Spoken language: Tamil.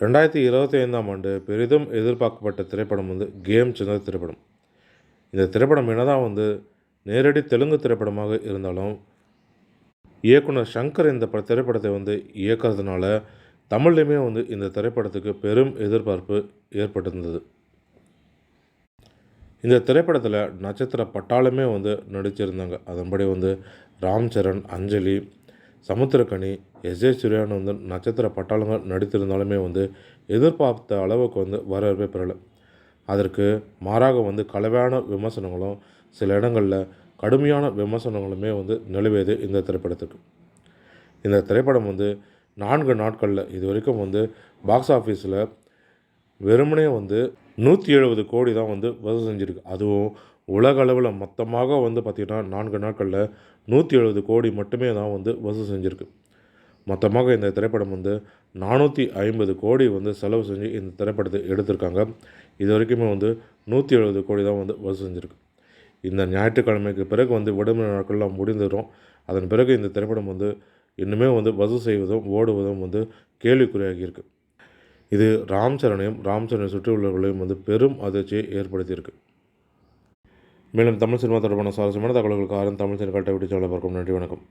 2025ஆம் ஆண்டு பெரிதும் எதிர்பார்க்கப்பட்ட திரைப்படம் கேம் சேஞ்சர் திரைப்படம். இந்த திரைப்படம் என்னதான் நேரடி தெலுங்கு திரைப்படமாக இருந்தாலும், இயக்குனர் ஷங்கர் இந்த திரைப்படத்தை இயக்குறதுனால, தமிழ்லையுமே இந்த திரைப்படத்துக்கு பெரும் எதிர்பார்ப்பு ஏற்பட்டிருந்தது. இந்த திரைப்படத்தில் நட்சத்திர பட்டாளமே நடிச்சிருந்தாங்க. அதன்படி ராம் சரண், அஞ்சலி, சமுத்திரக்கனி, எஸ்.ஜே. சூர்யான்னு நட்சத்திர பட்டாளங்கள் நடித்திருந்தாலுமே எதிர்பார்த்த அளவுக்கு வரவேற்பை பெறலை. அதற்கு மாறாக கலவையான விமர்சனங்களும், சில இடங்களில் கடுமையான விமர்சனங்களுமே நிலவியது இந்த திரைப்படத்துக்கு. இந்த திரைப்படம் 4 நாட்களில் இதுவரைக்கும் பாக்ஸ் ஆஃபீஸில் வெறுமனே 170 கோடி தான் வசூல் செஞ்சுருக்கு. அதுவும் உலக அளவில் மொத்தமாக பார்த்திங்கன்னா 4 நாட்களில் 170 கோடி மட்டுமே தான் வசூல் செஞ்சுருக்கு. மொத்தமாக இந்த திரைப்படம் 450 கோடி செலவு செஞ்சு இந்த திரைப்படத்தை எடுத்திருக்காங்க. இது வரைக்குமே 170 கோடி தான் வசூல் செஞ்சுருக்கு. இந்த ஞாயிற்றுக்கிழமைக்கு பிறகு விடுமுறை நாட்கள்லாம் முடிந்துடும். அதன் பிறகு இந்த திரைப்படம் இன்னுமே வசூல் செய்வதும் ஓடுவதும் கேள்விக்குறியாகியிருக்கு. இது ராம் சரணையும் ராம் சரணை சுற்றியுள்ளவர்களையும் பெரும் அதிர்ச்சியை ஏற்படுத்தியிருக்கு. மேலும் தமிழ் சினிமா தொடர்பான சுவாரஸ்யமான தகவல்களுக்கு தமிழ் சினிமா யூடியூப் சேனலை பார்க்கும். நன்றி, வணக்கம்.